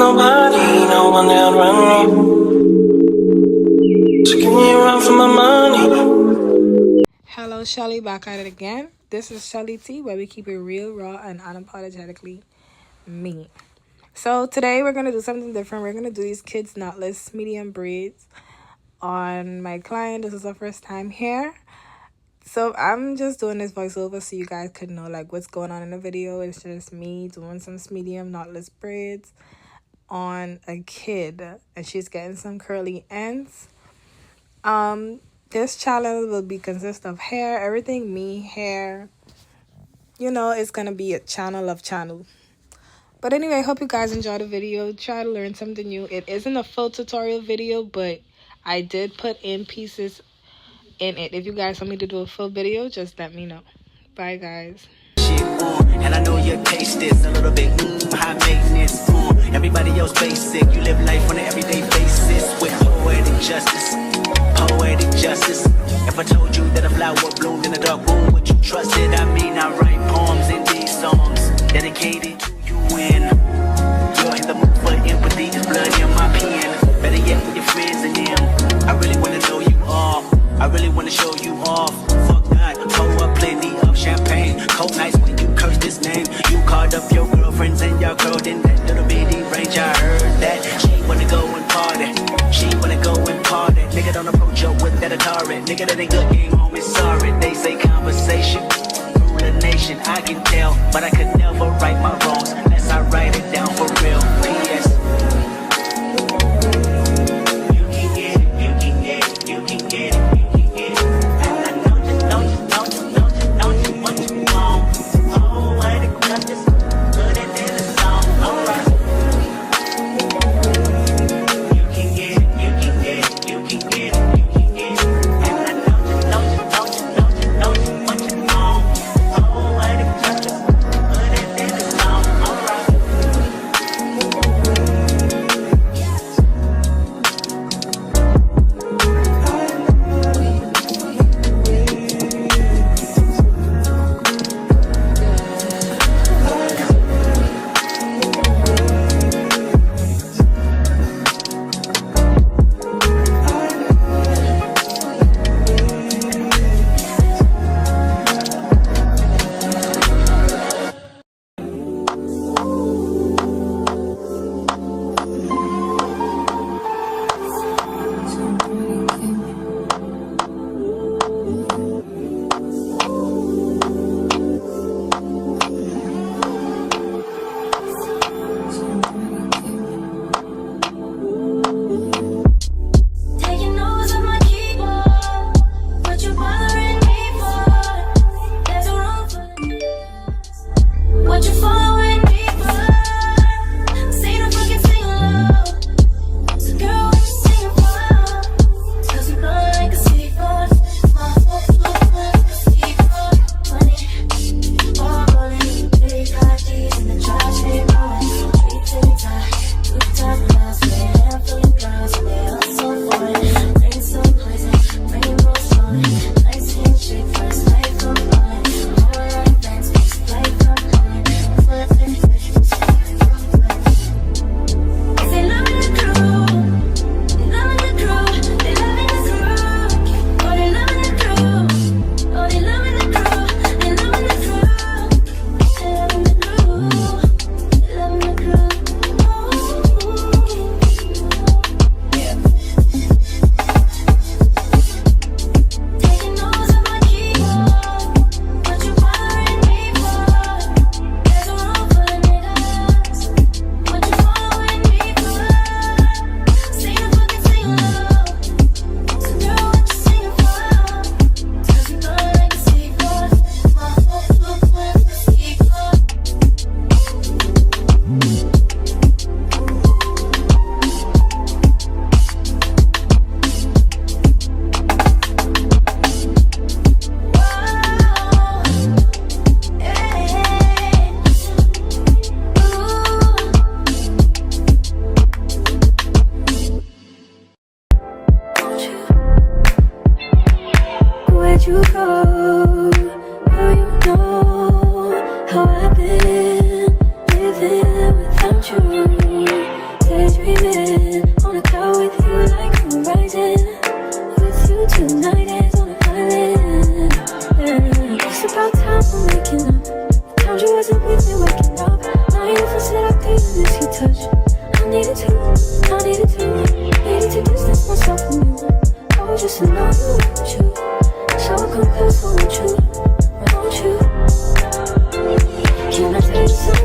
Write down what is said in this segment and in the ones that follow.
nobody, no one that run me. So give me a run for my money. Hello, Shelly, back at it again. This is Shelly T, where we keep it real, raw, and unapologetically me. So today we're going to do something different. We're going to do these kids knotless medium braids on my client. This is her first time here. So I'm just doing this voiceover so you guys could know like what's going on in the video. It's just me doing some Smedium Knotless Braids on a kid, and she's getting some curly ends. This challenge will consist of hair, everything me, hair. You know, it's gonna be a channel of channel. But anyway, I hope you guys enjoy the video. Try to learn something new. It isn't a full tutorial video, but I did put in pieces in it. If you guys want me to do a full video, just let me know. Bye, guys. And I know your taste is a little bit high maintenance. Everybody else basic. You live life on an everyday basis with poetic justice. Poetic justice. If I told you that a flower bloomed in a dark room, would you trust it? I mean, I write poems in these songs dedicated to you when you're in the mood for empathy. There's blood in my pen. Better yet with your friends and them. I really wanna know you all. I really wanna show you off. Fuck that, pour up plenty of champagne. Cold nights when you curse this name. You called up your girlfriends and your girl in that little bitty range. I heard that she wanna go and party. She wanna go and party. Nigga don't approach her with that Atari. Nigga that ain't good game, homie, sorry. They say conversation rule the nation. I can tell, but I could never right my wrongs unless I write it down for real. P.S. You can get it, you can get it, you can get it.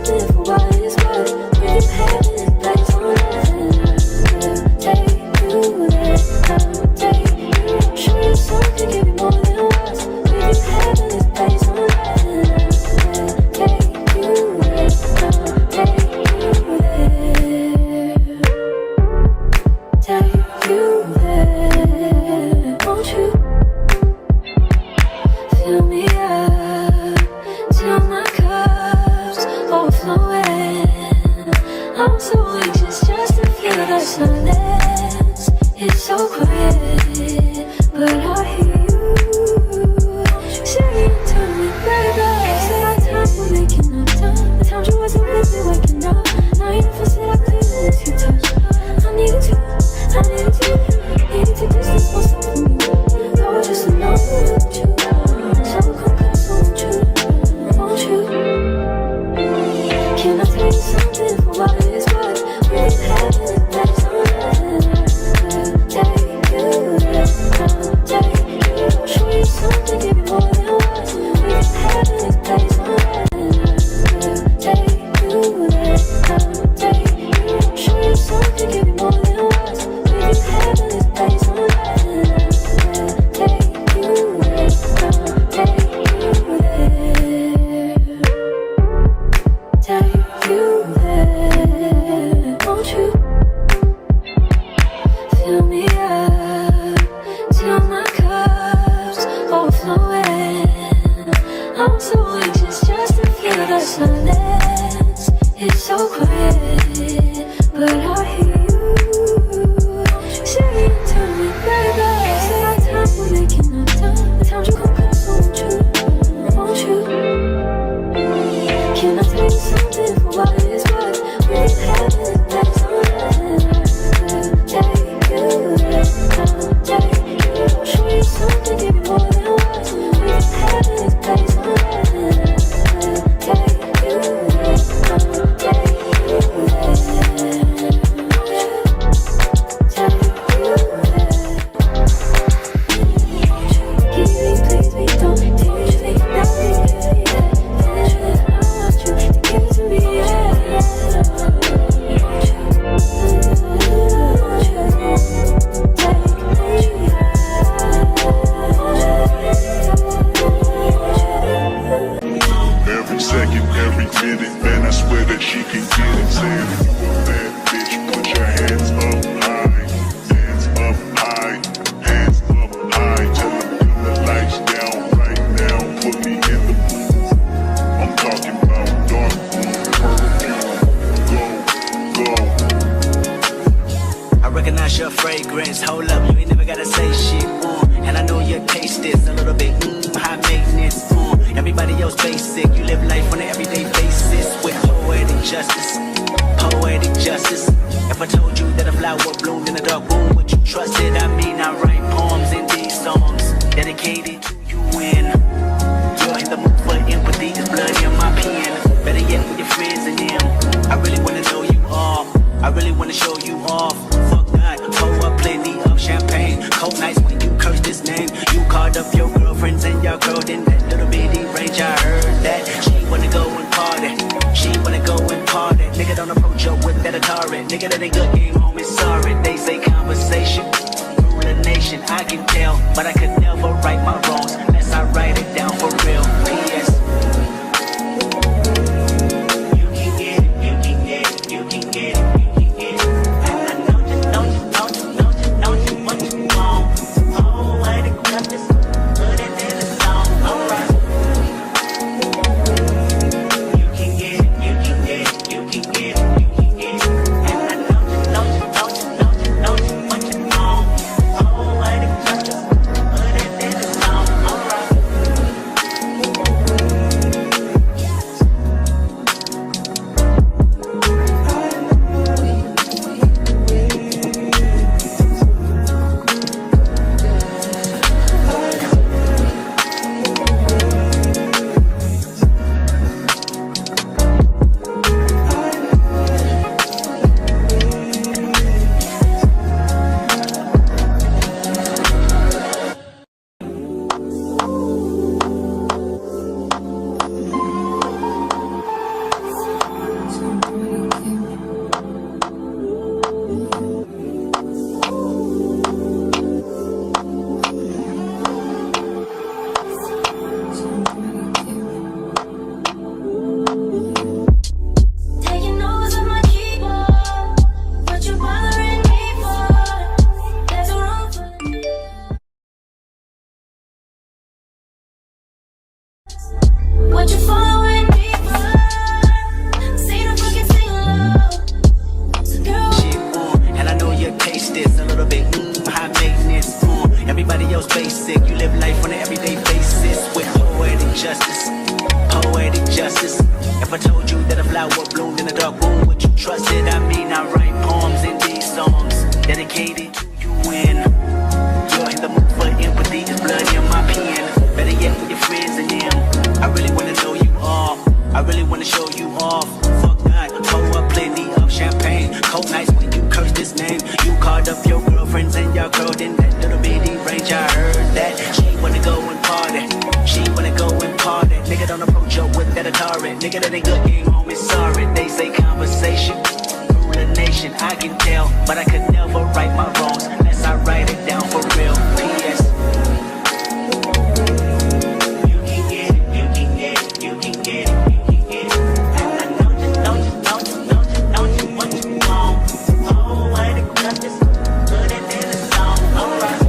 something for what it's worth. We can have this place on earth, and I will take you there. I will take you. Show you something, give you more than words. We can have this place on earth, and I will take you there. I will take you there. Take you there. Won't you fill me up till my cup's overflowing? I'm so anxious just to feel the silence. It's so quiet, but I hear you saying to me, baby. Said our time, we're making up time. The time you wasn't with me waking up. Now you never said I couldn't let you touch. I needed you, I needed you. Needed to distance myself from you. I was just alone with you. So come close, won't you? Can I tell you something for what it's worth? We can have this place on earth, and I will take you there. I will take you. Show you something, give you more than words. We can have this place on earth, and I will take you there. I will take you. Show you something, give you more than words. We can have this place on earth, and I will take you there. I will take you there. Take you there. Won't you fill me up till my cup's overflowing? I'm so anxious just to feel the silence. It's so quiet, but I hear you saying to me, baby. Said our time, we're making up time. The time you come close, won't you? Won't you? Can I tell you something for what it's worth? We can have this place on earth, and I will take you there. I will take you. Show you something, give you more than words. We can have this place on earth, and I will take you there. I will take you there. Take you there. Give me, please, me, don't teach me nothing. Finish it, I want you to give it to me, yeah. Every second, every minute, man, I swear that she can get it. Saying if you a bad bitch, put your hands up high, hands up high, hands up high. Tell them dim the lights down right now, put me in the mood. I'm talking about dark room perfume. Go. I recognize your fragrance. Hold up, you ain't never gotta say shit. And I know your taste is a little bit high maintenance. Everybody else basic. You live life on an everyday basis with poetic justice. Poetic justice. If I told you that a flower bloomed in a dark room, would you trust it? I mean, I write poems in these songs dedicated to you. And you're in the mood for empathy. There's blood in my pen. Better yet, with your friends and them. I really wanna know you all. I really wanna show you off. Fuck that, pour up plenty of champagne. Cold nights when you curse this name. You called up your girlfriends and your girl in that little bitty range. I heard that she wanna go and party. She wanna go and party. Nigga, don't approach her with that Atari. Nigga, that ain't good game, homie, sorry. They say conversation rule a nation. I can tell, but I could never right my wrongs unless I write it down for real. P.S. You can get it, you can get it, you can get it. flower bloomed in a dark room. Would you trust it? I mean, I write poems in these songs dedicated to you when you're in the mood for empathy. There's blood in my pen. Better yet with your friends and them. I really wanna know you all. I really wanna show you off. Fuck that, pour up plenty of champagne. Cold nights when you curse this name. You called up your girlfriends and y'all curled in that little bitty range. I heard that she wanna go and party. She wanna go and party. Nigga don't approach her with that Atari. Nigga that ain't good, game home is sorry. They say conversation rule a nation. I can tell, but I could never right my wrongs unless I write it down for real. P.S. You can get it, you can get it, you can get it, you can get it. And I know you what you want. Oh, I got this, put it in the song. Alright.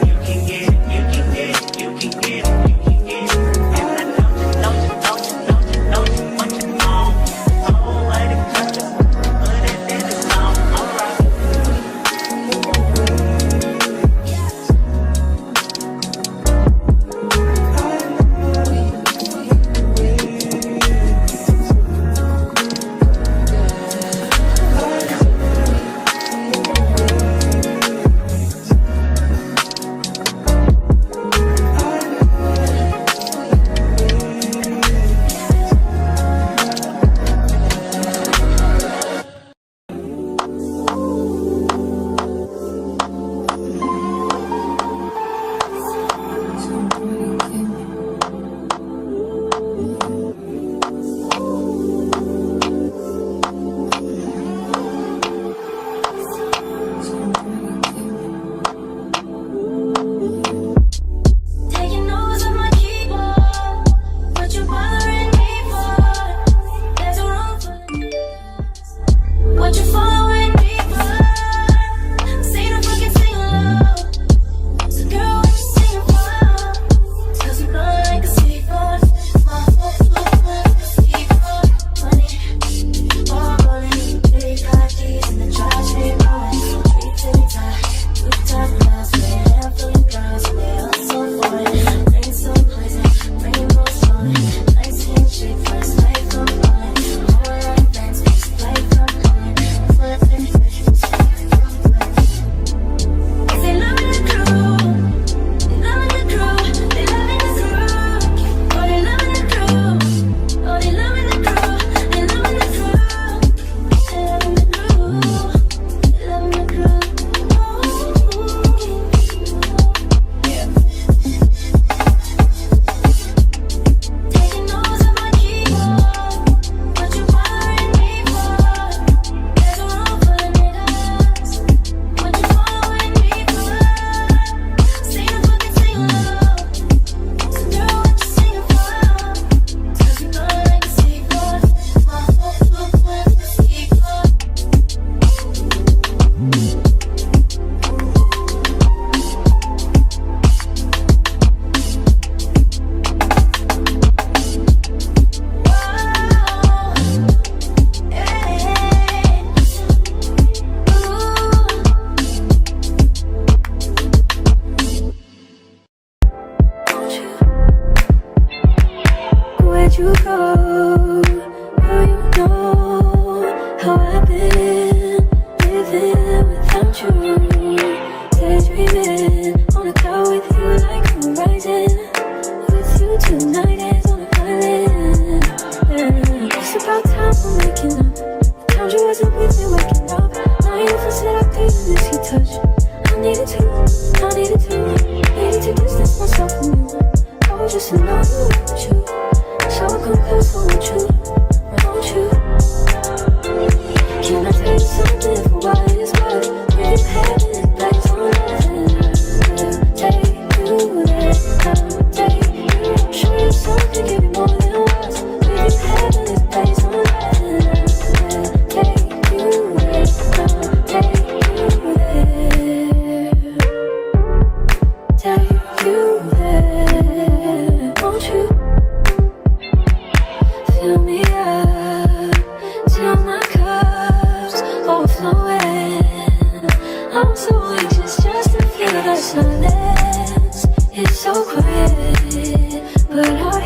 You can get it, you can get it, you can get it, you can get it. And I know you what you want. Oh, I got this, put it in the song. Alright. Taking notes on my keyboard, what you bothering me for? There's a room full of niggas. What you following me for? Sing a fucking sing along. So girl, what you singing for? Cause you blow like a seagull. Seagull, money, all rolling. Big hot keys in the trash, we rolling. We tick-tock, two-top girls, with a handful of girls, and they all so foreign. Bring so pleasant, bring more stolen. Nice handshake, first night from rolling. All right, thanks, bitch, play from calling. Flipping, they loving the crew, they loving the crew, they loving the crew. Oh, they loving the crew, oh, they loving the crew, they loving the crew. They loving the crew, they loving the crew. Taking notes on my keyboard, what you bothering me for? There's a room full of niggas. What you following me for? Sing a fucking sing along. So girl, what you singing for? Cause you blow like a seagull. Where'd you go? Oh, you know how I've been living without you. Daydreaming on a cloud with you like the horizon. With you tonight is on a violin. It's about time for waking up. Found you wasn't with me waking up. Now you feel said I couldn't miss your touch. I needed to distance myself from you. I was just alone with you. So I come close, won't you? Won't you? Can I tell you something for what it's worth? Really having it back on nothing. Take you there, I'll take you. Show you something, give you more than words. Really having it back on nothing. Take you there, I'll take you there. Take you there, won't you? Fill me up till my cup's overflowing. I'm so anxious just to feel the silence. It's so quiet, but I